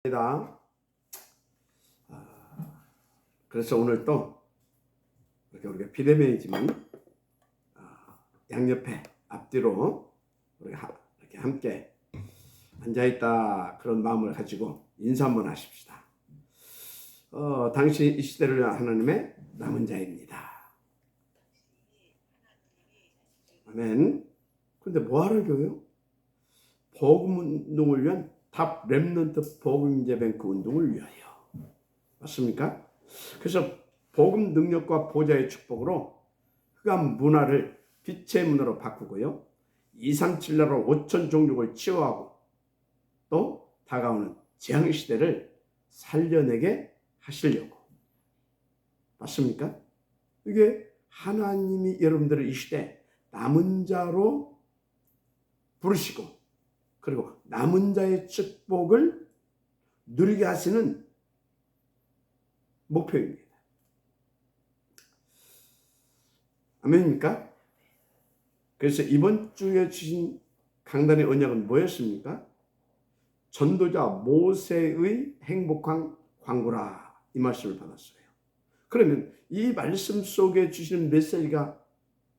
입니다. 그래서 오늘 또 이렇게 우리가 비대면이지만 양옆에 앞뒤로 우리가 이렇게 함께 앉아있다 그런 마음을 가지고 인사 한번 하십시다. 당신 이 시대를 하나님의 남은 자입니다. 아멘. 근데 뭐하러 교요? 복음 운동을 위한 탑 렘넌트 복음제뱅크 운동을 위하여. 맞습니까? 그래서 복음 능력과 보좌의 축복으로 흑암 문화를 빛의 문화로 바꾸고요. 237나라 5천 종족을 치유하고 또 다가오는 재앙 시대를 살려내게 하시려고. 맞습니까? 이게 하나님이 여러분들을 이 시대 남은 자로 부르시고 그리고 남은 자의 축복을 누리게 하시는 목표입니다. 아멘입니까? 그래서 이번 주에 주신 강단의 언약은 뭐였습니까? 전도자 모세의 행복한 광고라, 이 말씀을 받았어요. 그러면 이 말씀 속에 주시는 메시지가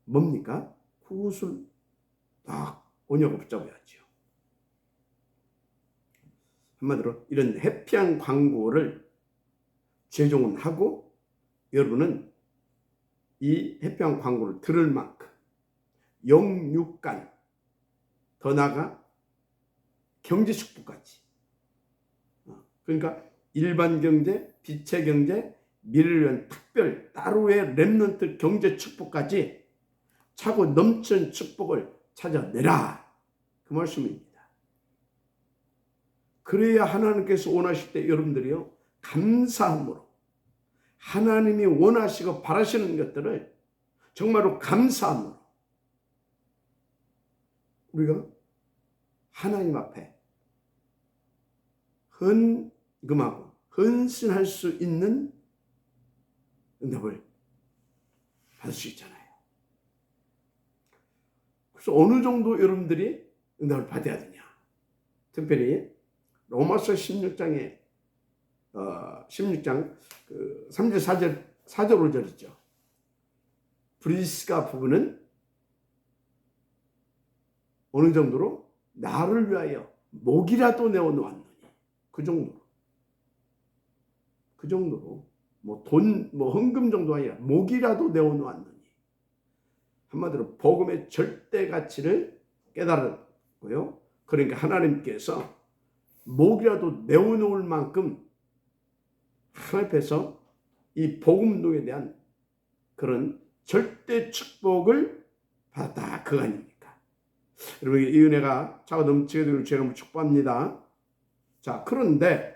뭡니까? 그것을 딱 언약을 붙잡아야죠. 한마디로 이런 해피한 광고를 제공은 하고 여러분은 이 해피한 광고를 들을 만큼 영육간 더 나아가 경제 축복까지, 그러니까 일반 경제, 빛의 경제, 미래를 위한 특별 따로의 렘넌트 경제 축복까지 차고 넘치는 축복을 찾아내라, 그 말씀입니다. 그래야 하나님께서 원하실 때 여러분들이요 감사함으로 하나님이 원하시고 바라시는 것들을 정말로 감사함으로 우리가 하나님 앞에 헌금하고 헌신할 수 있는 응답을 받을 수 있잖아요. 그래서 어느 정도 여러분들이 응답을 받아야 되냐? 특별히 로마서 16장 3절 4절 5절 있죠. 브리스가 부부는 어느 정도로 나를 위하여 목이라도 내어놓았느니, 그 정도로 뭐 돈, 뭐 헌금 정도 아니라 목이라도 내어놓았느니, 한마디로 복음의 절대 가치를 깨달았고요. 그러니까 하나님께서 목이라도 내어놓을 만큼 하나님 앞에서 이 복음 운동에 대한 그런 절대 축복을 받았다, 그거 아닙니까? 여러분, 이 은혜가 차고 넘치게 되기를 제가 축복합니다. 자, 그런데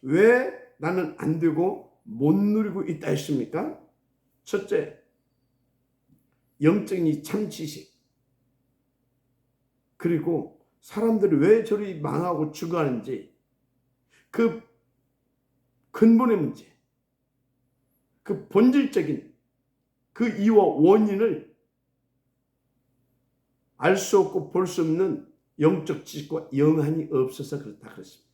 왜 나는 안 되고 못 누리고 있다 했습니까? 첫째, 영적인 참 지식, 그리고 사람들이 왜 저리 망하고 죽어가는지 그 근본의 문제, 그 본질적인 그 이유와 원인을 알 수 없고 볼 수 없는 영적 지식과 영안이 없어서 그렇다 그랬습니다.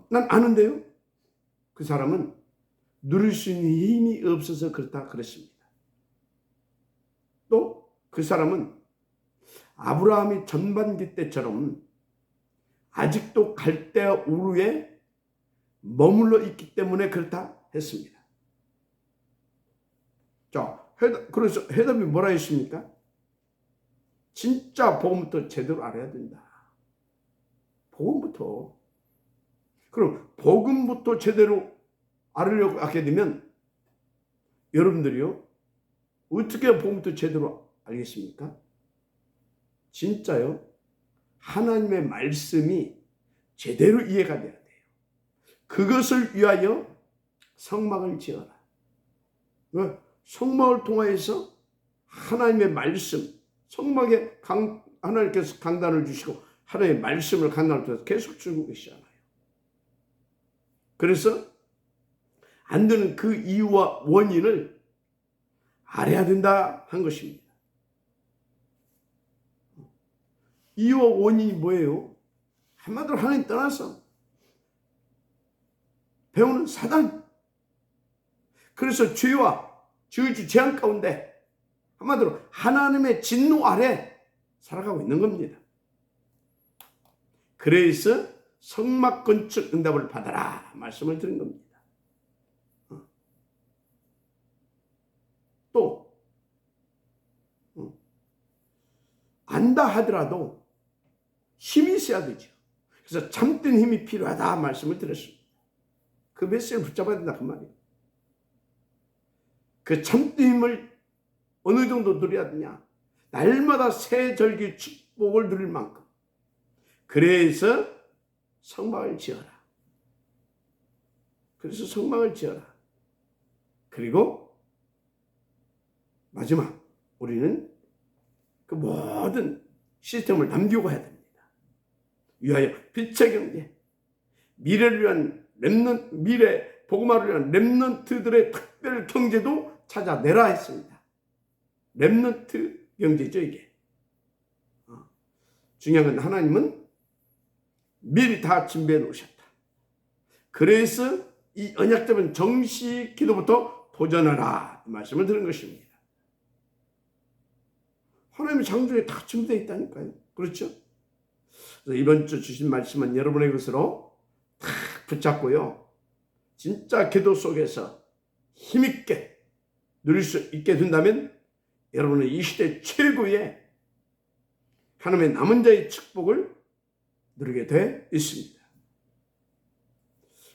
난 아는데요? 그 사람은 누릴 수 있는 힘이 없어서 그렇다 그랬습니다. 또 그 사람은 아브라함이 전반기 때처럼 아직도 갈대아 우르에 머물러 있기 때문에 그렇다 했습니다. 자, 그래서 해답이 뭐라 했습니까? 진짜 복음부터 제대로 알아야 된다. 복음부터. 그럼 복음부터 제대로 알으려고 하게 되면 여러분들이요, 어떻게 복음부터 제대로 알겠습니까? 진짜요, 하나님의 말씀이 제대로 이해가 돼야 돼요. 그것을 위하여 성막을 지어라. 성막을 통하여서 하나님의 말씀, 성막에 하나님께서 강단을 주시고 하나님의 말씀을 강단을 통해서 계속 주고 계시잖아요. 그래서 안 되는 그 이유와 원인을 알아야 된다 한 것입니다. 이유와 원인이 뭐예요? 한마디로 하나님 떠나서 배우는 사단. 그래서 죄와 저주 재앙 가운데 한마디로 하나님의 진노 아래 살아가고 있는 겁니다. 그래서 성막 건축 응답을 받아라 말씀을 드린 겁니다. 또 안다 하더라도 힘이 있어야 되죠. 그래서 참된 힘이 필요하다 말씀을 드렸습니다. 그 메시지를 붙잡아야 된다 그 말이에요. 그 참된 힘을 어느 정도 누려야 되냐? 날마다 새 절기 축복을 누릴 만큼. 그래서 성막을 지어라. 그래서 성막을 지어라. 그리고 마지막 우리는 그 모든 시스템을 남기고 가야 됩니다. 위하여 빛의 경제, 미래를 위한 미래 복음화를 위한 렘넌트들의 특별 경제도 찾아내라 했습니다. 렘넌트 경제죠 이게. 중요한 건 하나님은 미리 다 준비해 놓으셨다. 그래서 이 언약적인 정시 기도부터 도전하라 말씀을 드린 것입니다. 하나님의 창조에 다 준비되어 있다니까요. 그렇죠? 그래서 이번 주 주신 말씀은 여러분의 것으로 다 붙잡고요. 진짜 기도 속에서 힘있게 누릴 수 있게 된다면 여러분은 이 시대 최고의 하나님의 남은 자의 축복을 누리게 돼 있습니다.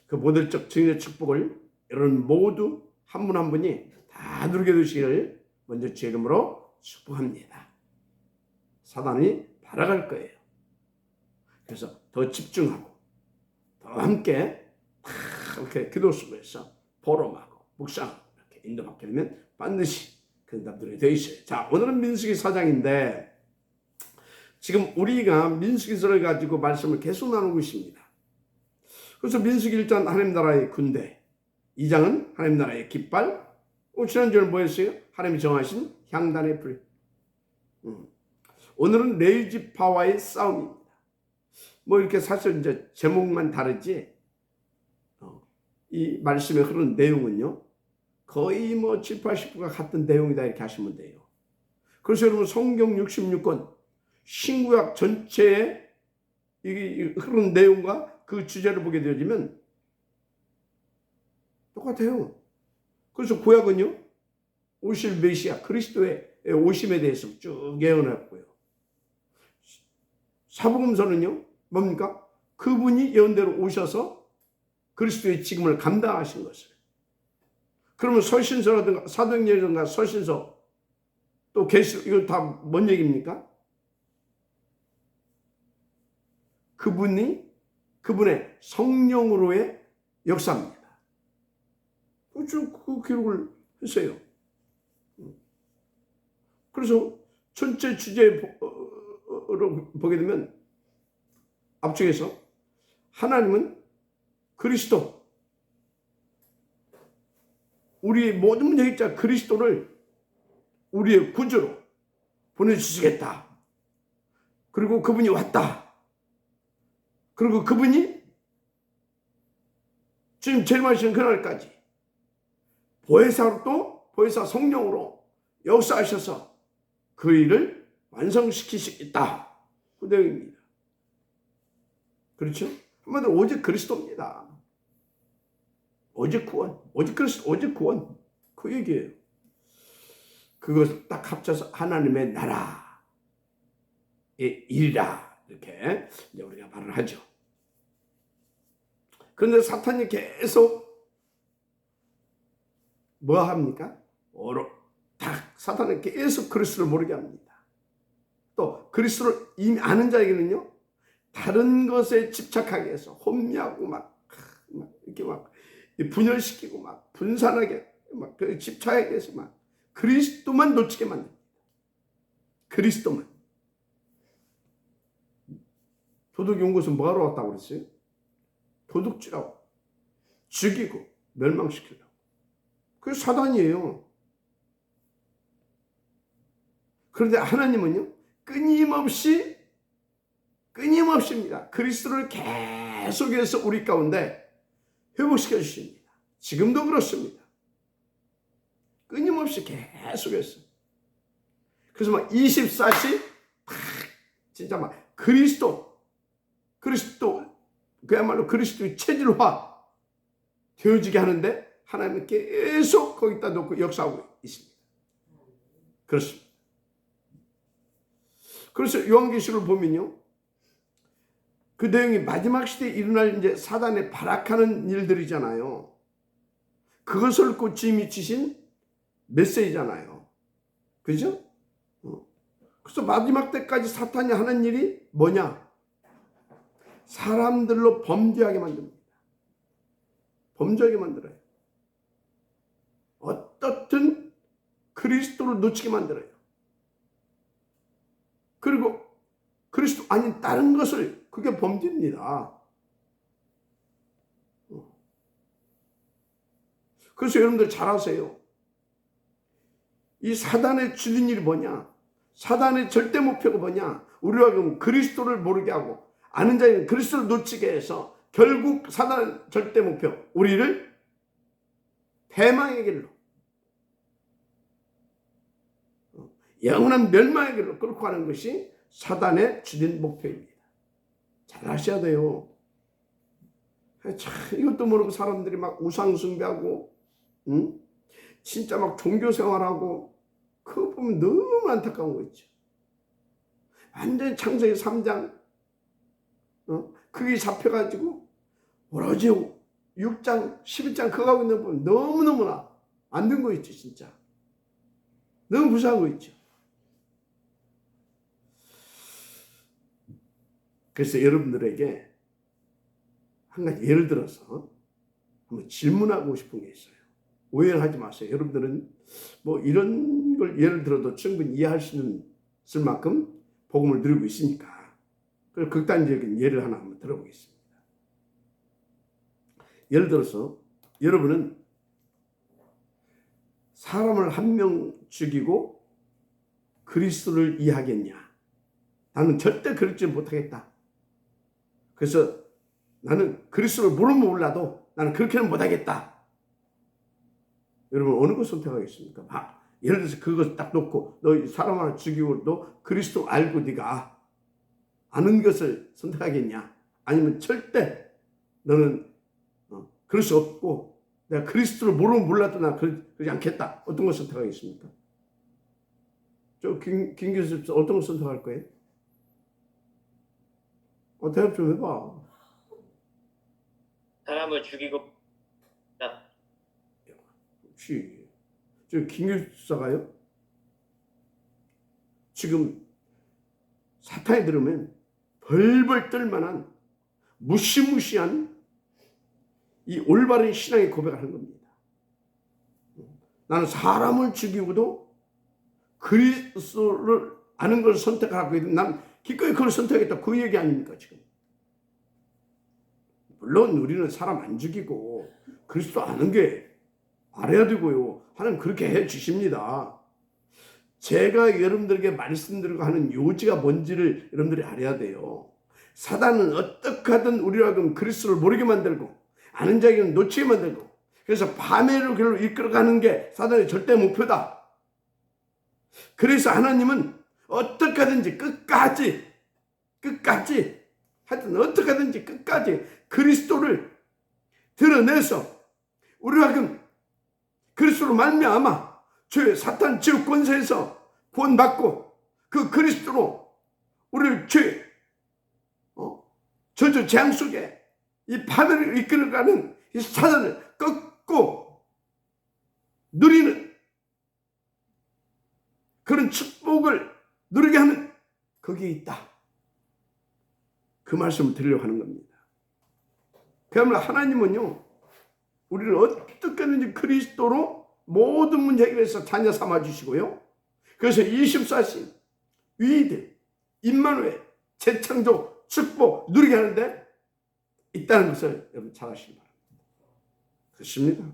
그 모델적 증인의 축복을 여러분 모두 한 분 한 분이 다 누리게 되시기를 먼저 제 이름으로 축복합니다. 사단이 바라갈 거예요. 그래서 더 집중하고 더 함께 이렇게 기도 속에서 포럼하고 묵상하고 이렇게 인도받게 되면 반드시 그 응답들이 되어 있어요. 자, 오늘은 민수기 4장인데 지금 우리가 민수기서를 가지고 말씀을 계속 나누고 있습니다. 그래서 민수기 1장 하나님 나라의 군대, 2장은 하나님 나라의 깃발, 지난주에는 뭐였어요? 하나님이 정하신 향단의 불. 오늘은 레위지파와의 싸움입니다. 뭐 이렇게 사실 이제 제목만 다르지 이 말씀에 흐르는 내용은요 거의 뭐 7, 80%가 같은 내용이다 이렇게 하시면 돼요. 그래서 여러분 성경 66권 신구약 전체에 이 흐르는 내용과 그 주제를 보게 되어지면 똑같아요. 그래서 구약은요 오실 메시아 그리스도의 오심에 대해서 쭉 예언했고요. 사복음서는요 뭡니까? 그분이 예언대로 오셔서 그리스도의 직임을 감당하신 것을. 그러면 서신서라든가 사도행전이라든가 서신서 또 계시록 이건 다 뭔 얘기입니까? 그분의 성령으로의 역사입니다. 그 기록을 했어요. 그래서 전체 주제로 보게 되면 앞쪽에서 하나님은 그리스도 우리의 모든 문제자 그리스도를 우리의 구주로 보내주시겠다. 그리고 그분이 왔다. 그리고 그분이 지금 재림하시는 그날까지 보혜사로 또 보혜사 성령으로 역사하셔서 그 일을 완성시키시겠다. 그 내용입니다. 그렇죠? 한마디로 오직 그리스도입니다. 오직 구원, 오직 그리스도, 오직 구원. 그 얘기예요. 그것을 딱 합쳐서 하나님의 나라의 일이라 이렇게 이제 우리가 말을 하죠. 그런데 사탄이 계속 뭐 합니까? 사탄은 계속 그리스도를 모르게 합니다. 또 그리스도를 이미 아는 자에게는요 다른 것에 집착하게 해서 혼미하고 막 이렇게 막 분열시키고 막 분산하게 막 집착하게 해서 막 그리스도만 놓치게 만듭니다. 그리스도만. 도둑이 온 것은 뭐하러 왔다고 그랬어요? 도둑질하고 죽이고 멸망시키려고. 그게 사단이에요. 그런데 하나님은요 끊임없이 끊임없습니다. 그리스도를 계속해서 우리 가운데 회복시켜 주십니다. 지금도 그렇습니다. 끊임없이 계속해서. 그래서 막 24시 진짜 막 그리스도 그야말로 그리스도의 체질화 되어지게 하는데 하나님은 계속 거기다 놓고 역사하고 있습니다. 그렇습니다. 그래서 요한계시록을 보면요, 그 내용이 마지막 시대에 일어날 이제 사단의 발악하는 일들이잖아요. 그것을 고침이 치신 메시지잖아요. 그죠? 그래서 마지막 때까지 사탄이 하는 일이 뭐냐? 사람들로 범죄하게 만듭니다. 범죄하게 만들어요. 어떻든 그리스도를 놓치게 만들어요. 그리고 그리스도 아닌 다른 것을, 그게 범죄입니다. 그래서 여러분들 잘 아세요. 이 사단의 주된 일이 뭐냐? 사단의 절대 목표가 뭐냐? 우리가 그럼 그리스도를 모르게 하고 아는 자에는 그리스도를 놓치게 해서 결국 사단의 절대 목표, 우리를 대망의 길로, 영원한 멸망의 길로 끌고 가는 것이 사단의 주된 목표입니다. 잘 아셔야 돼요. 참 이것도 모르고 사람들이 막 우상 숭배하고, 진짜 막 종교 생활하고, 그거 보면 너무 안타까운 거 있죠. 완전 창세기 3장 그게 잡혀가지고 오로지 6장 11장 그거 하고 있는 거 보면 너무너무나 안 된 거 있죠. 진짜 너무 무사한 거 있죠. 그래서 여러분들에게 한 가지 예를 들어서 한번 질문하고 싶은 게 있어요. 오해를 하지 마세요. 여러분들은 뭐 이런 걸 예를 들어도 충분히 이해할 수 있을 만큼 복음을 누리고 있으니까. 그래서 극단적인 예를 하나 한번 들어보겠습니다. 예를 들어서 여러분은 사람을 한 명 죽이고 그리스도를 이해하겠냐? 나는 절대 그렇지 못하겠다. 그래서 나는 그리스도를 모르면 몰라도 나는 그렇게는 못하겠다. 여러분 어느 것 선택하겠습니까? 예를 들어서 그것을 딱 놓고 너 사람 하나 죽이고 너 그리스도 알고 네가 아는 것을 선택하겠냐? 아니면 절대 너는 그럴 수 없고 내가 그리스도를 모르면 몰라도 나 그러지 않겠다. 어떤 걸 선택하겠습니까? 김 교수 어떤 걸 선택할 거예요? 대답 좀 해봐. 사람을 죽이고 혹시 김 교수사가요? 지금 사탄이 들으면 벌벌 떨만한 무시무시한 이 올바른 신앙의 고백을 하는 겁니다. 나는 사람을 죽이고도 그리스도를 아는 걸 선택하고 있는, 난 기꺼이 그걸 선택하겠다. 그 얘기 아닙니까 지금? 물론 우리는 사람 안 죽이고 그리스도 아는 게 알아야 되고요. 하나님 그렇게 해 주십니다. 제가 여러분들에게 말씀드리고 하는 요지가 뭔지를 여러분들이 알아야 돼요. 사단은 어떻게 하든 우리가 그럼 그리스도를 모르게 만들고 아는 자에게는 놓치게 만들고, 그래서 밤의 길로 이끌어가는 게 사단의 절대 목표다. 그래서 하나님은 어떻게 하든지 끝까지 하여튼 어떻게 하든지 끝까지 그리스도를 드러내서 우리가 그럼 그리스도로 말미암아 죄 사탄 지옥 권세에서 구원받고 그 그리스도로 우리를 저주 재앙 속에 이 파멸을 이끌어가는 이 사단을 꺾고 누리는 그런 축복을 누리게 하는 거기에 있다. 그 말씀을 드리려고 하는 겁니다. 그야말로 하나님은요, 우리를 어떻게든지 그리스도로 모든 문제 해결해서 자녀 삼아 주시고요. 그래서 24시 위대 임마누엘 재창조 축복 누리게 하는데 있다는 것을 여러분 잘 아시기 바랍니다. 그렇습니다.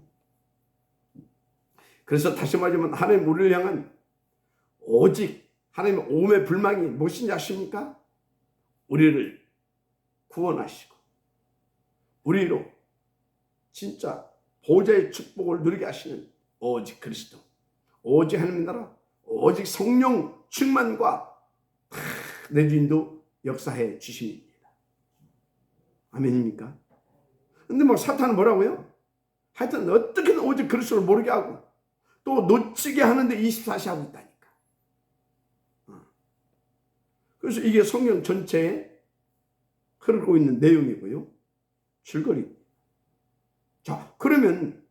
그래서 다시 말하면 하나님 우리를 향한 오직 하나님의 오매 불망이 무엇인지 아십니까? 우리를 구원하시고 우리로 진짜 보좌의 축복을 누리게 하시는 오직 그리스도, 오직 하나님 나라, 오직 성령 충만과 내 주인도 역사해 주십니다. 아멘입니까? 근데 뭐 사탄은 뭐라고요? 하여튼 어떻게든 오직 그리스도를 모르게 하고 또 놓치게 하는데 24시 하고 있다니까. 그래서 이게 성경 전체에 흐르고 있는 내용이고요. 줄거리. 자, 그러면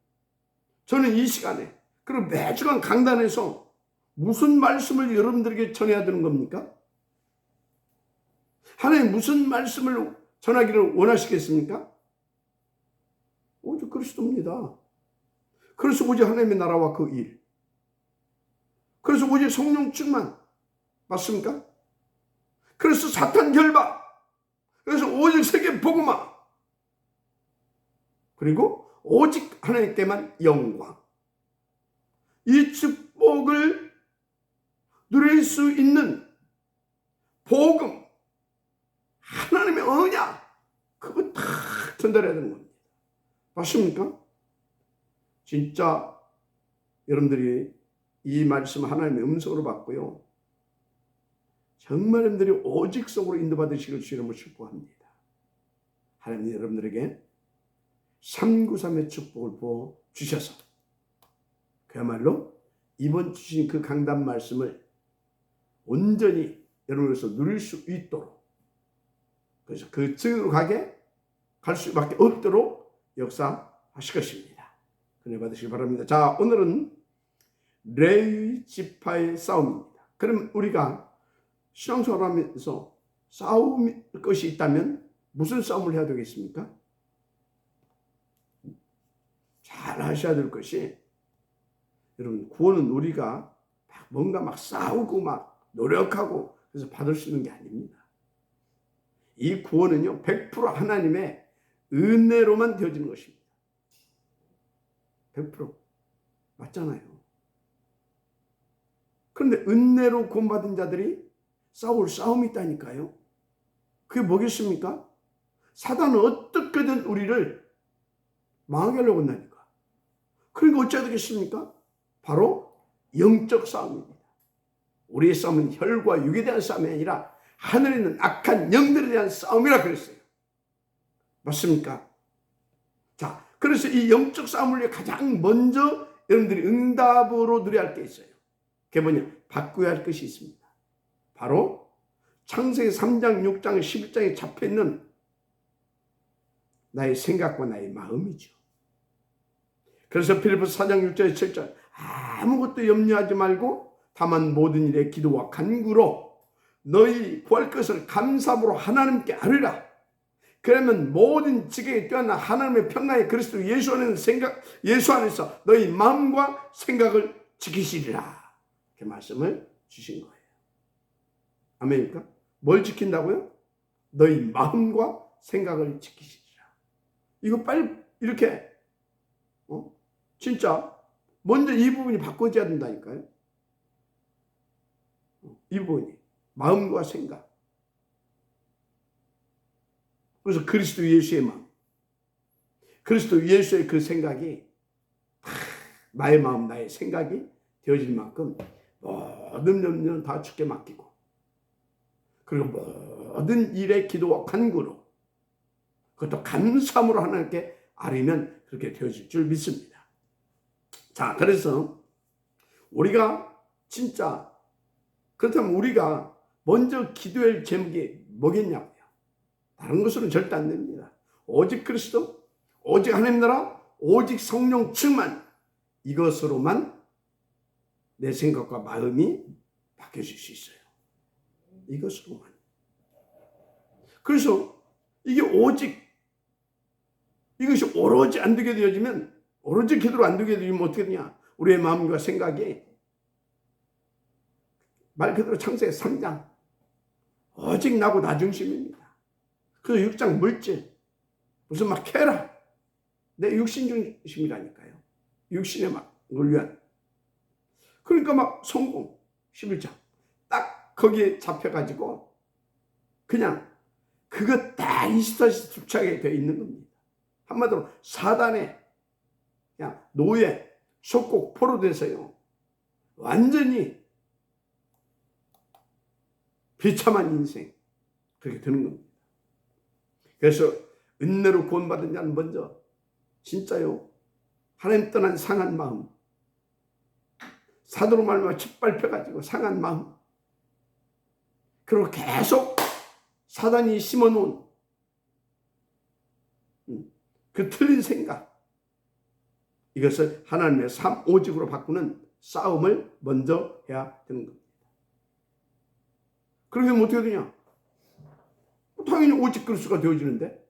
저는 이 시간에 그리고 매주간 강단에서 무슨 말씀을 여러분들에게 전해야 되는 겁니까? 하나님 무슨 말씀을 전하기를 원하시겠습니까? 오직 그리스도입니다. 그래서 오직 하나님의 나라와 그 일. 그래서 오직 성령 충만. 맞습니까? 그래서 사탄 결박. 그래서 오직 세계 복음화. 그리고 오직 하나님께만 영광. 이 축복을 누릴 수 있는 복음, 하나님의 언약, 그거 다 전달해야 되는 겁니다. 맞습니까? 진짜 여러분들이 이 말씀 하나님의 음성으로 받고요. 정말 여러분들이 오직 속으로 인도받으시길 주님을 축복합니다. 하나님 여러분들에게 393의 축복을 부어 주셔서 그야말로 이번 주신 그 강단 말씀을 온전히 여러분에서 누릴 수 있도록, 그래서 그 증으로 갈 수밖에 없도록 역사하실 것입니다. 은혜 받으시기 바랍니다. 자, 오늘은 레위 지파의 싸움입니다. 그럼 우리가 신앙생활하면서 싸울 것이 있다면 무슨 싸움을 해야 되겠습니까? 잘 하셔야 될 것이, 여러분, 구원은 우리가 뭔가 막 싸우고 막 노력하고 그래서 받을 수 있는 게 아닙니다. 이 구원은요 100% 하나님의 은혜로만 되어지는 것입니다. 100% 맞잖아요. 그런데 은혜로 구원받은 자들이 싸울 싸움이 있다니까요. 그게 뭐겠습니까? 사단은 어떻게든 우리를 망하게 하려고 한다니까. 그러니까 어찌해야 되겠습니까? 바로 영적 싸움입니다. 우리의 싸움은 혈과 육에 대한 싸움이 아니라 하늘에 있는 악한 영들에 대한 싸움이라 그랬어요. 맞습니까? 자, 그래서 이 영적 싸움을 위해 가장 먼저 여러분들이 응답으로 누려야 할 게 있어요. 그게 뭐냐? 바꿔야 할 것이 있습니다. 바로 창세기 3장, 6장, 11장에 잡혀있는 나의 생각과 나의 마음이죠. 그래서 빌립보서 4장 6절에 7절 아무것도 염려하지 말고 다만 모든 일에 기도와 간구로 너희 구할 것을 감사함으로 하나님께 아뢰라. 그러면 모든 지경에 뛰어난 하나님의 평강의 그리스도 예수 안에서 너희 마음과 생각을 지키시리라. 이렇게 말씀을 주신 거예요. 아멘입니까? 뭘 지킨다고요? 너희 마음과 생각을 지키시리라. 이거 빨리 이렇게 진짜 먼저 이 부분이 바꿔져야 된다니까요. 이 부분이 마음과 생각. 그래서 그리스도 예수의 마음, 그리스도 예수의 그 생각이 나의 마음, 나의 생각이 되어질 만큼 모든 염려는 다 주께 맡기고, 그리고 모든 일에 기도와 간구로, 그것도 감사함으로 하나님께 아뢰면 그렇게 되어질 줄 믿습니다. 자, 그래서 우리가 진짜 그렇다면 우리가 먼저 기도할 제목이 뭐겠냐고요? 다른 것으로는 절대 안 됩니다. 오직 그리스도, 오직 하나님 나라, 오직 성령 충만, 이것으로만 내 생각과 마음이 바뀌어질 수 있어요. 이것으로만. 그래서 이게 오직, 이것이 오로지 안 되게 되어지면, 오로지 기도로 안 되게 되면 어떻게 되냐? 우리의 마음과 생각이 말 그대로 창세기 3장 오직 나고 나 중심입니다. 그 6장 물질 무슨 막 쾌락, 내 육신 중심이라니까요. 육신에 막 논리한. 그러니까 막 성공 11장 딱 거기에 잡혀가지고 그냥 그거 다 24시 집착하게 되어 있는 겁니다. 한마디로 사단의 그냥 노예, 속국, 포로돼서요. 완전히 비참한 인생 그렇게 되는 겁니다. 그래서 은혜로 구원받은 자는 먼저 진짜요. 하나님 떠난 상한 마음, 사도로 말미암아 짓밟혀가지고 상한 마음, 그리고 계속 사단이 심어놓은 그 틀린 생각, 이것을 하나님의 삶 오직으로 바꾸는 싸움을 먼저 해야 되는 겁니다. 그렇게 하면 어떻게 되냐? 당연히 오직 그리스도가 되어지는데,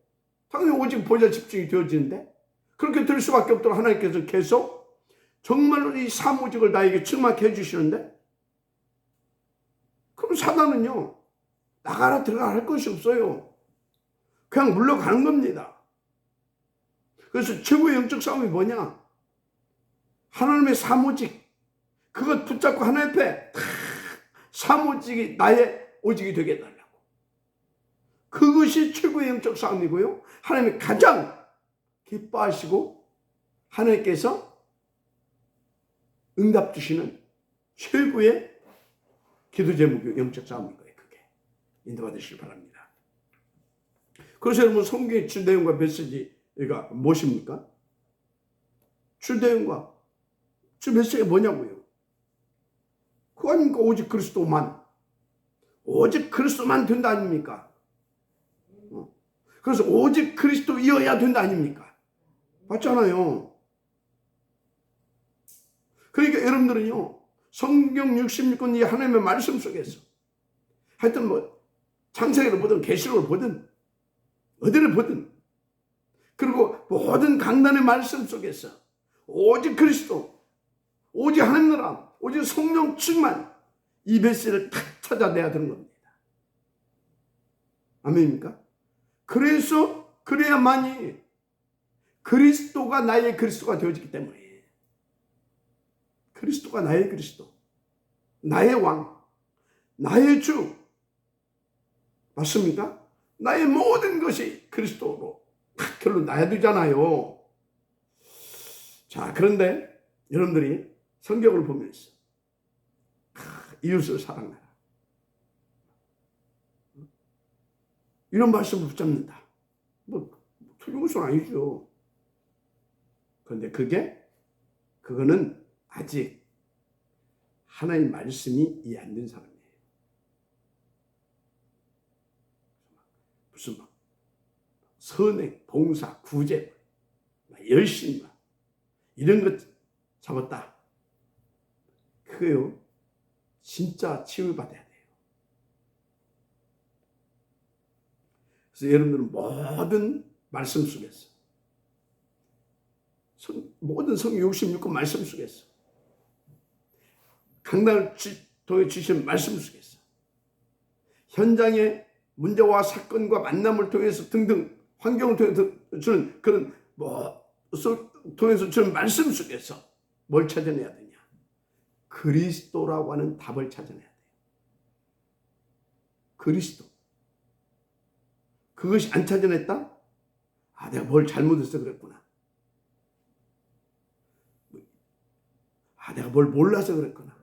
당연히 오직 보좌 집중이 되어지는데, 그렇게 될 수밖에 없도록 하나님께서 계속 정말로 이 삶 오직을 나에게 충만케 해주시는데, 그럼 사단은요, 나가라 들어가라 할 것이 없어요. 그냥 물러가는 겁니다. 그래서 최고의 영적 싸움이 뭐냐? 하나님의 사모직, 그것 붙잡고 하나님 앞에 사모직이 나의 오직이 되게 해달라고. 그것이 최고의 영적 싸움이고요. 하나님이 가장 기뻐하시고 하나님께서 응답 주시는 최고의 기도 제목이 영적 싸움인 거예요. 그게 인도받으시기 바랍니다. 그래서 여러분 성경의 주 내용과 메시지가 무엇입니까? 주 내용과 주 메시지가 뭐냐고요? 그거 아닙니까? 오직 그리스도만, 오직 그리스도만 된다 아닙니까? 그래서 오직 그리스도이어야 된다 아닙니까? 맞잖아요. 그러니까 여러분들은요, 성경 66권 이 하나님의 말씀 속에서 하여튼 뭐 창세기를 보든 계시록을 보든 어디를 보든, 그리고 모든 강단의 말씀 속에서 오직 그리스도, 오직 하나님 나라, 오직 성령 충만, 이 메시지를 탁 찾아내야 되는 겁니다. 아멘입니까? 그래서 그래야만이 그리스도가 나의 그리스도가 되어지기 때문에, 그리스도가 나의 그리스도, 나의 왕, 나의 주, 맞습니까? 나의 모든 것이 그리스도로 딱 결론 나야 되잖아요. 자, 그런데 여러분들이 성경을 보면서 이웃을 사랑하라, 이런 말씀을 붙잡는다. 뭐 틀린 것은 아니죠. 그런데 그거는 아직 하나님 말씀이 이해 안 된 사람이에요. 무슨 막 선행, 봉사, 구제, 열심 이런 것 잡았다. 그거요, 진짜 치유받아야 돼요. 그래서 여러분들은 모든 말씀 속에서, 모든 성경 66권 말씀 속에서, 강단을 통해 주신 말씀 속에서, 현장의 문제와 사건과 만남을 통해서 등등 환경을 통해서 주는 그런 통해서 주는 말씀 속에서 뭘 찾아내야 되냐? 그리스도라고 하는 답을 찾아내야 돼요. 그리스도. 그것이 안 찾아냈다? 아, 내가 뭘 잘못해서 그랬구나. 아, 내가 뭘 몰라서 그랬구나.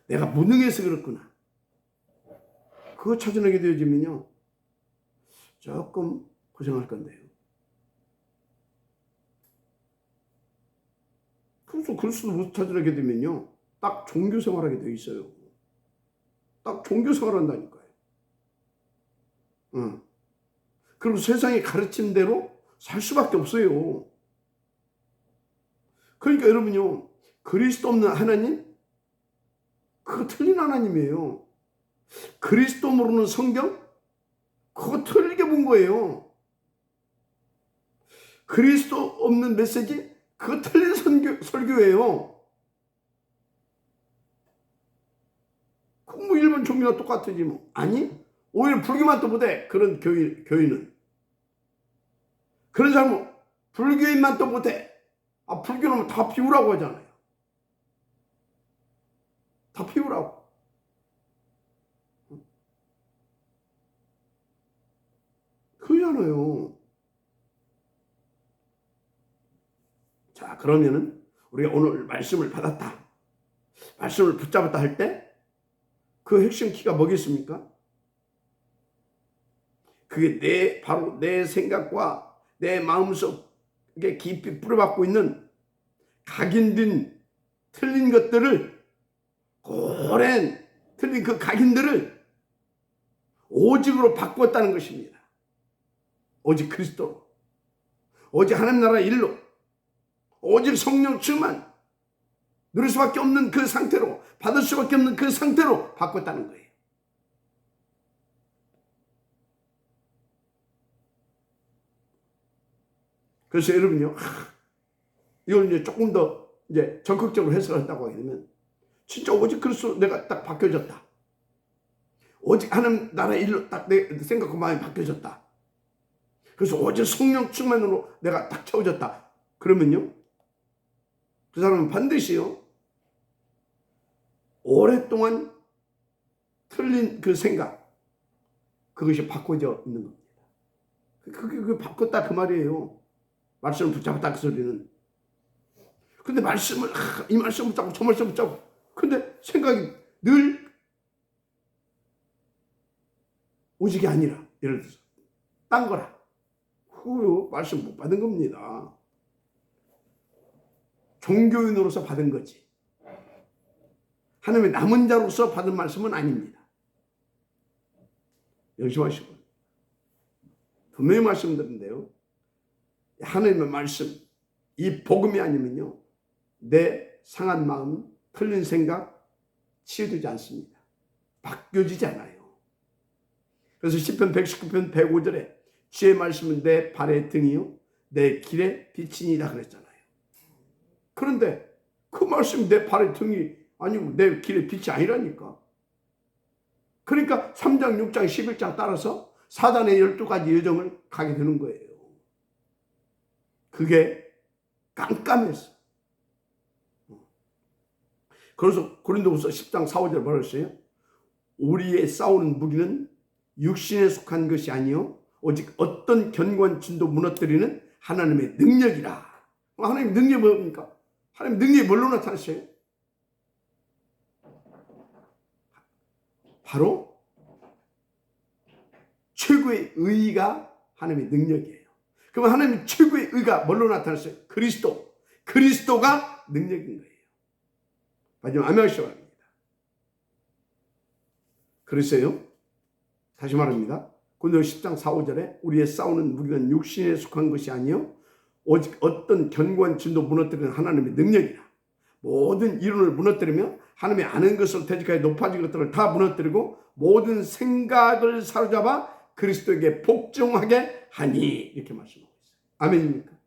내가 무능해서 그랬구나. 그거 찾아내게 되어지면요, 조금 고생할 건데요. 그래서 그리스도 못 찾아내게 되면요, 딱 종교 생활하게 되어 있어요. 딱 종교 생활한다니까요. 그리고 세상의 가르침대로 살 수밖에 없어요. 그러니까 여러분요, 그리스도 없는 하나님, 그거 틀린 하나님이에요. 그리스도 모르는 성경, 그거 틀리게 본 거예요. 그리스도 없는 메시지, 그거 틀린 설교예요. 그거 뭐 일반 종교나 똑같지 뭐. 아니, 오히려 불교만 또 못해. 그런 교인은. 그런 사람은 불교인만 또 못해. 아, 불교는 다 피우라고 하잖아요. 다 피우라고. 틀리잖아요. 자, 그러면은 우리가 오늘 말씀을 받았다, 말씀을 붙잡았다 할 때 그 핵심 키가 뭐겠습니까? 그게 바로 내 생각과 내 마음속에 깊이 뿌려박고 있는 각인된 틀린 것들을, 오랜 틀린 그 각인들을 오직으로 바꾸었다는 것입니다. 오직 그리스도로, 오직 하나님 나라 일로, 오직 성령 충만, 누릴 수밖에 없는 그 상태로, 받을 수밖에 없는 그 상태로 바꿨다는 거예요. 그래서 여러분요, 이걸 이제 조금 더 이제 적극적으로 해석한다고 하게 되면, 진짜 오직 그리스도 내가 딱 바뀌어졌다, 오직 하나님 나라 일로 딱 내 생각과 마음이 바뀌어졌다, 그래서 오직 성령 충만으로 내가 딱 채워졌다. 그러면요, 그 사람은 반드시요, 오랫동안 틀린 그 생각, 그것이 바꿔져 있는 겁니다. 그게 바꿨다 그 말이에요. 말씀을 붙잡았다 그 소리는. 근데 말씀을, 이 말씀 붙잡고 저 말씀 붙잡고, 근데 생각이 늘 오직이 아니라, 예를 들어서 딴 거라, 그거 말씀 못 받은 겁니다. 종교인으로서 받은 거지, 하나님의 남은 자로서 받은 말씀은 아닙니다. 명심하시고, 분명히 말씀드린데요, 하나님의 말씀, 이 복음이 아니면요, 내 상한 마음, 틀린 생각 치유되지 않습니다. 바뀌어지지 않아요. 그래서 시편 119편 105절에 주의 말씀은 내 발의 등이요 내 길의 빛이니라 그랬잖아요. 그런데 그 말씀이 내 발의 등이 아니고 내 길의 빛이 아니라니까. 그러니까 3장, 6장, 11장 따라서 사단의 12가지 여정을 가게 되는 거예요. 그게 깜깜했어. 그래서 고린도후서 10장 4, 5절 뭐라고 했어요? 우리의 싸우는 무기는 육신에 속한 것이 아니요 오직 어떤 견고한 진도 무너뜨리는 하나님의 능력이라. 하나님의 능력이 뭡니까? 하나님의 능력이 뭘로 나타났어요? 바로 최고의 의의가 하나님의 능력이에요. 그러면 하나님의 최고의 의가 뭘로 나타났어요? 그리스도. 그리스도가 능력인 거예요. 마지막 아멘하시기 바랍니다. 그래서요, 다시 말합니다. 고린도서 10장 4, 5절에 우리의 싸우는 무기는 육신에 속한 것이 아니요 오직 어떤 견고한 진도 무너뜨리는 하나님의 능력이라. 모든 이론을 무너뜨리며 하나님의 아는 것으로 대적하여 높아진 것들을 다 무너뜨리고 모든 생각을 사로잡아 그리스도에게 복종하게 하니, 이렇게 말씀하고 있어요. 아멘입니까?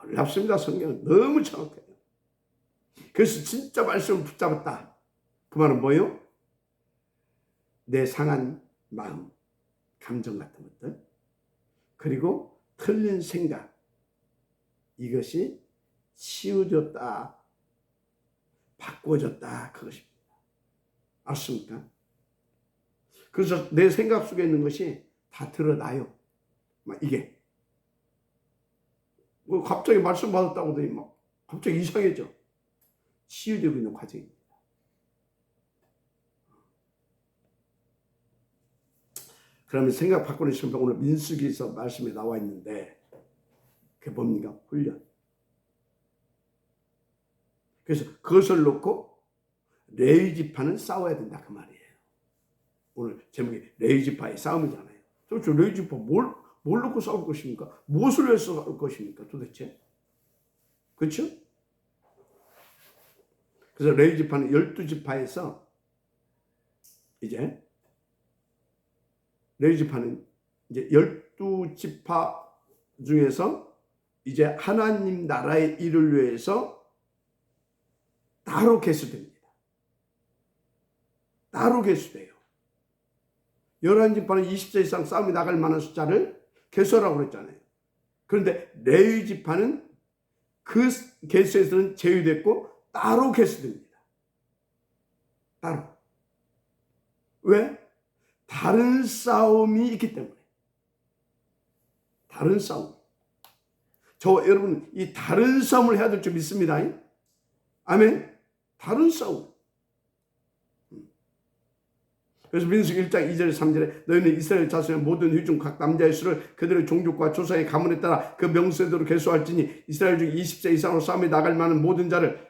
놀랍습니다. 성경은 너무 정확해요. 그래서 진짜 말씀을 붙잡았다, 그 말은 뭐예요? 내 상한 마음, 감정 같은 것들, 그리고 틀린 생각, 이것이 치워졌다, 바꿔졌다, 그것입니다. 알습니까? 그래서 내 생각 속에 있는 것이 다 드러나요. 막 이게 뭐 갑자기 말씀 받았다고 하더니 막 갑자기 이상해져. 치유되고 있는 과정입니다. 그러면 생각 바꾸는 시간, 오늘 민수기에서 말씀이 나와 있는데 그게 뭡니까? 훈련. 그래서 그것을 놓고 레위 지파는 싸워야 된다, 그 말이에요. 오늘 제목이 레위 지파의 싸움이잖아요. 저 레위 지파 뭘 놓고 싸울 것입니까? 무엇을 해서 싸울 것입니까 도대체? 그렇죠? 그래서 레위 지파는 12지파에서 이제 레위 지파는 이제 12지파 중에서 이제 하나님 나라의 일을 위해서 따로 개수됩니다. 따로 개수돼요. 11지파는 20세 이상 싸움이 나갈 만한 숫자를 개수하라고 그랬잖아요. 그런데 레위 지파는 그 개수에서는 제외됐고 따로 개수됩니다. 따로. 왜? 다른 싸움이 있기 때문에. 다른 싸움. 여러분 이 다른 싸움을 해야 될 줄 믿습니다. 아멘. 다른 싸움. 그래서 민수기 1장 2절 3절에 너희는 이스라엘 자손의 모든 회중 각 남자의 수를 그들의 종족과 조상의 가문에 따라 그 명세대로 계수할지니 이스라엘 중 20세 이상으로 싸움에 나갈 만한 모든 자를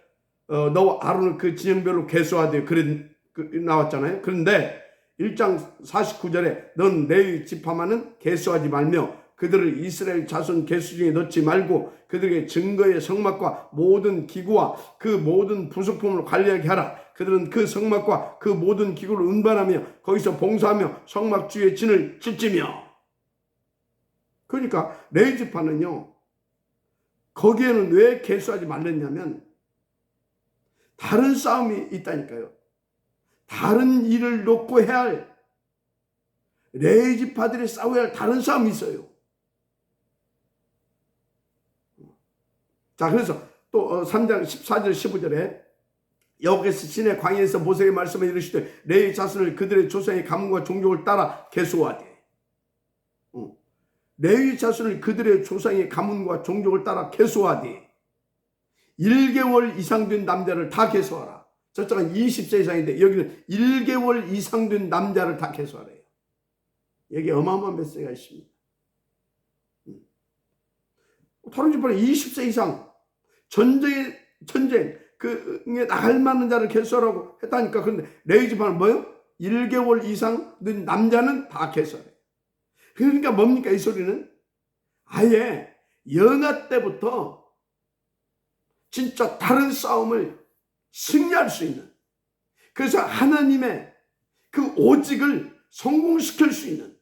너와 아론을 그 진영별로 계수하되 그래 나왔잖아요. 그런데 1장 49절에 넌 레위 지파만은 계수하지 말며 그들을 이스라엘 자손 계수 중에 넣지 말고 그들에게 증거의 성막과 모든 기구와 그 모든 부속품을 관리하게 하라. 그들은 그 성막과 그 모든 기구를 운반하며 거기서 봉사하며 성막 주위에 진을 찢으며. 그러니까 레위 지파는요, 거기에는 왜 계수하지 말랬냐면 다른 싸움이 있다니까요. 다른 일을 놓고 해야 할, 레위 지파들이 싸워야 할 다른 싸움이 있어요. 자, 그래서 또 3장 14절 15절에 여호와께서 시내 광야에서 모세에게 말씀해 이르시되 레위 자손을 그들의 조상의 가문과 종족을 따라 계수하되. 레위 자손을 그들의 조상의 가문과 종족을 따라 계수하되 1개월 이상 된 남자를 다 계수하라. 저쪽은 20세 이상인데 여기는 1개월 이상 된 남자를 다 계수하래요. 여기 어마어마한 메시지가 있습니다. 다른 집안에 20세 이상 전쟁에 나갈 만한 자를 계수하라고 했다니까. 그런데 레위 지파는 뭐예요? 1개월 이상 된 남자는 다 계수하래요. 그러니까 뭡니까 이 소리는? 아예 영아 때부터 진짜 다른 싸움을 승리할 수 있는, 그래서 하나님의 그 오직을 성공시킬 수 있는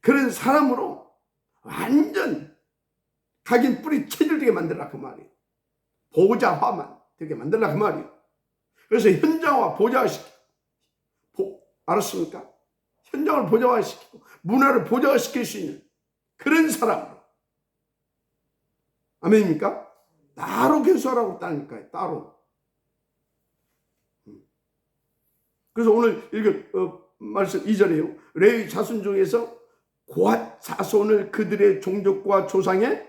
그런 사람으로 완전 각인 뿌리 체질되게 만들라 그 말이에요. 보좌화만 되게 만들라 그 말이에요. 그래서 현장화 보좌화시키고, 알았습니까? 현장을 보좌화시키고 문화를 보좌화시킬 수 있는 그런 사람으로. 아멘입니까? 따로 계수하라고 했다니까요. 따로. 그래서 오늘 읽은 말씀 2절이에요. 레위 자손 중에서 고앗 자손을 그들의 종족과 조상의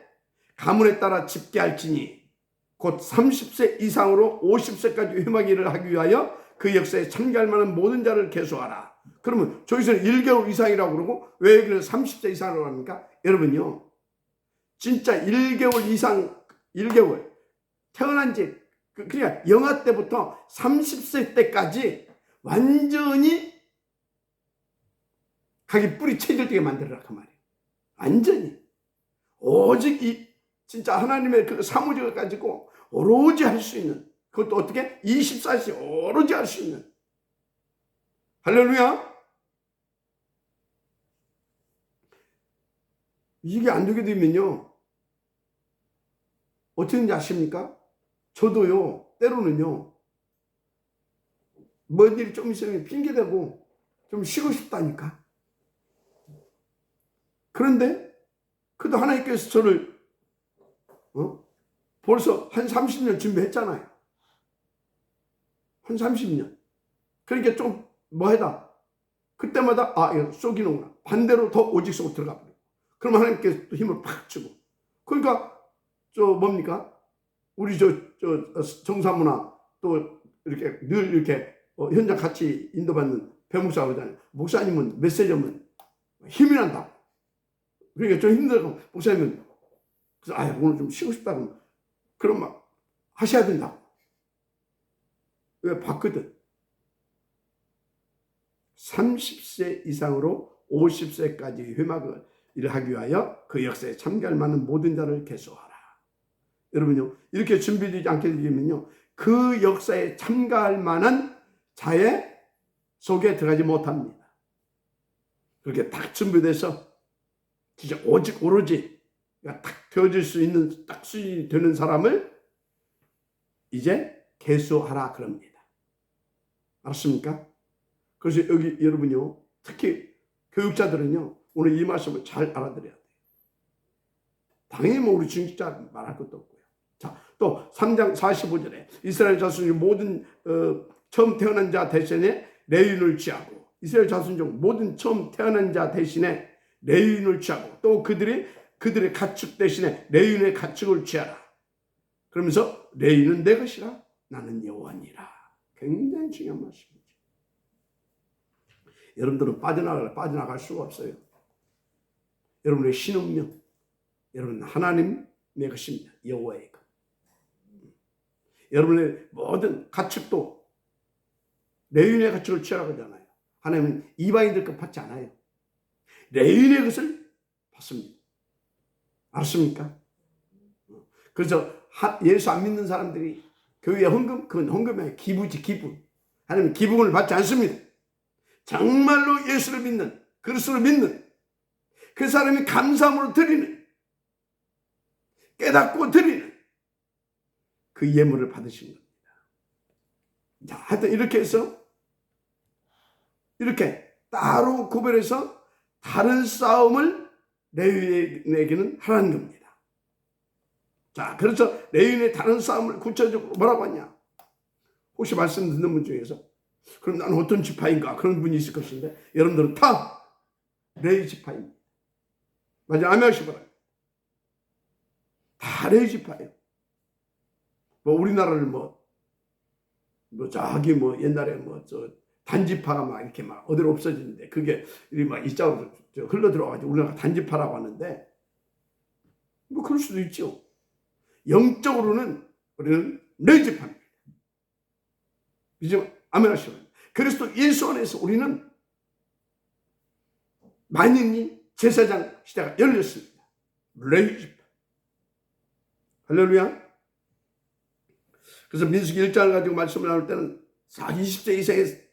가문에 따라 집계할지니 곧 30세 이상으로 50세까지 회막일을 하기 위하여 그 역사에 참가할 만한 모든 자를 계수하라. 그러면 저기서는 1개월 이상이라고 그러고 왜 여기는 30세 이상이라고 합니까? 여러분요, 진짜 1개월 이상, 1개월 태어난 지 그러니까 영아 때부터 30세 때까지 완전히 각이 뿌리 체질되게 만들어라 그 말이에요. 완전히 오직 이 진짜 하나님의 그 사무직을 가지고 오로지 할 수 있는, 그것도 어떻게 24시 오로지 할 수 있는. 할렐루야. 이게 안 되게 되면요 어떻게 되는지 아십니까? 저도요 때로는요 뭔 일이 좀 있으면 핑계대고 좀 쉬고 싶다니까. 그런데 그래도 하나님께서 저를 벌써 한 30년 준비했잖아요. 한 30년. 그러니까 좀 뭐해다. 그때마다 이거 쏘기는구나. 반대로 더 오직 속으로 들어가 버려요. 그럼 하나님께서 또 힘을 팍 주고. 그러니까 뭡니까? 우리 정사무나 또 이렇게 늘 이렇게 현장 같이 인도받는 배목사 그러잖아요. 목사님은 메시지면 힘이 난다고. 그러니까 좀 힘들고 목사님은 그래서 오늘 좀 쉬고 싶다고 그럼 막 하셔야 된다고. 왜 봤거든. 30세 이상으로 50세까지 회막을 일을 하기 위하여 그 역사에 참가할 만한 모든 자를 계수하라. 여러분요, 이렇게 준비되지 않게 되면요 그 역사에 참가할 만한 자의 속에 들어가지 못합니다. 그렇게 딱 준비돼서 진짜 오직 오로지 딱 되어질 수 있는 딱 수준이 되는 사람을 이제 계수하라 그럽니다. 알았습니까? 그래서 여기 여러분요 특히 교육자들은요 오늘 이 말씀을 잘 알아들어야 돼요. 당연히 뭐 우리 중직자 말할 것도 없고요. 자, 또 3장 45절에 이스라엘 자손이 모든 처음 태어난 자 대신에 레위인을 취하고, 이스라엘 자손 중 모든 처음 태어난 자 대신에 레위인을 취하고, 또 그들이 그들의 가축 대신에 레위인의 가축을 취하라. 그러면서 레위인은 내 것이라 나는 여호와니라. 굉장히 중요한 말씀이죠. 여러분들은 빠져나갈 수가 없어요. 여러분의 신은명, 여러분 하나님의 것입니다. 여호와의 것. 여러분의 모든 가축도 레위인의 가축을 취하라고 하잖아요. 하나님은 이방인들 것 받지 않아요. 레위인의 것을 받습니다. 알았습니까? 그래서 예수 안 믿는 사람들이 교회에 헌금, 그건 헌금이 아니라 기부지, 기부. 하나님은 기부금을 받지 않습니다. 정말로 예수를 믿는, 그리스도를 믿는 그 사람이 감사함으로 드리는, 깨닫고 드리는 그 예물을 받으신 겁니다. 자, 하여튼 이렇게 해서 이렇게 따로 구별해서 다른 싸움을 레위인에게는 하라는 겁니다. 자, 그래서 레위인의 다른 싸움을 구체적으로 뭐라고 하냐? 혹시 말씀 듣는 분 중에서 그럼 나는 어떤 지파인가? 그런 분이 있을 것인데 여러분들은 다 레위 지파입니다. 맞아, 아멘 하시 바랍니다. 다 레위 지파예요. 우리나라를 옛날에 단지파가 막 이렇게 막 어디로 없어지는데 그게 막 이쪽으로 흘러 들어와가지고 우리나라가 단지파라고 하는데 그럴 수도 있죠. 영적으로는 우리는 레위 지파입니다. 이제 아멘 하시오. 그리스도 예수 안에서 우리는 만인이 제사장 시대가 열렸습니다. 레위 지파. 할렐루야. 그래서 민수기 1장을 가지고 말씀을 나눌 때는 20세 이상의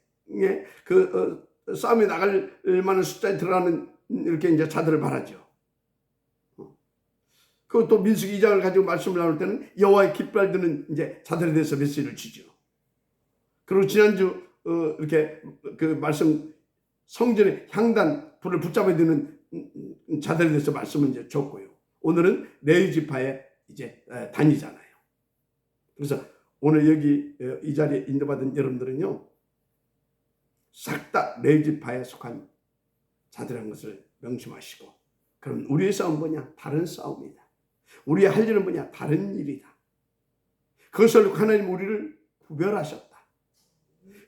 싸움에 나갈 만한 숫자에 들어가는 이렇게 이제 자들을 말하죠. 그것도 민수기 2장을 가지고 말씀을 나눌 때는 여호와의 깃발 드는 이제 자들에 대해서 메시지를 주죠. 그리고 지난주 이렇게 그 말씀 성전의 향단 불을 붙잡아 드는 자들에 대해서 말씀을 이제 줬고요. 오늘은 레위 지파의 이제 단위잖아요. 그래서 오늘 여기 이 자리에 인도받은 여러분들은요, 싹 다 레위 지파에 속한 자들이라는 것을 명심하시고, 그럼 우리의 싸움은 뭐냐? 다른 싸움이다. 우리의 할 일은 뭐냐? 다른 일이다. 그것을 놓고 하나님 우리를 구별하셨다.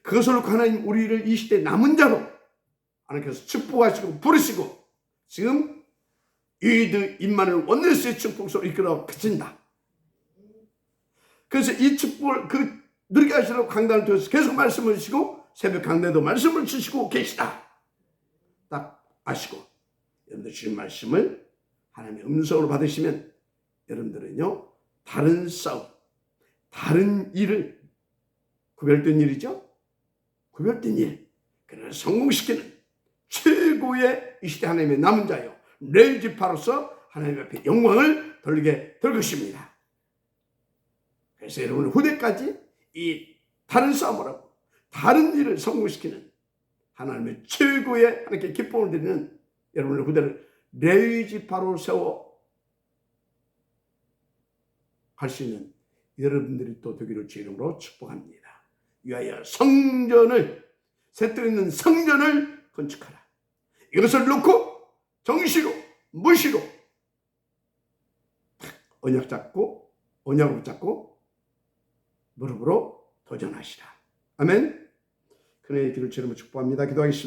그것을 놓고 하나님 우리를 이 시대 남은 자로 하나님께서 축복하시고 부르시고 지금 유이드 임마누엘 원네스의 축복으로 이끌어 그친다. 그래서 이 축복을 누리게 하시라고 강단을 통해서 계속 말씀을 주시고 새벽 강단에도 말씀을 주시고 계시다. 딱 아시고 여러분들 주신 말씀을 하나님의 음성으로 받으시면 여러분들은요, 다른 싸움, 다른 일을, 구별된 일이죠. 구별된 일, 그를 성공시키는 최고의 이 시대 하나님의 남은 자요, 레위 지파로서 하나님 앞에 영광을 돌리게 될 것입니다. 그래서 여러분 후대까지 이 다른 싸움을 하고 다른 일을 성공시키는 하나님의 최고의 하나님께 기쁨을 드리는 여러분의 후대를 레위 지파로 세워 갈 수 있는 여러분들이 또 되기를 주 이름으로 축복합니다. 위하여 성전을, 새뜰 있는 성전을 건축하라. 이것을 놓고 정시로 무시로 언약 잡고 언약을 잡고 무릎으로 도전하시라. 아멘. 그의 길을 주름을 축복합니다. 기도하겠습니다.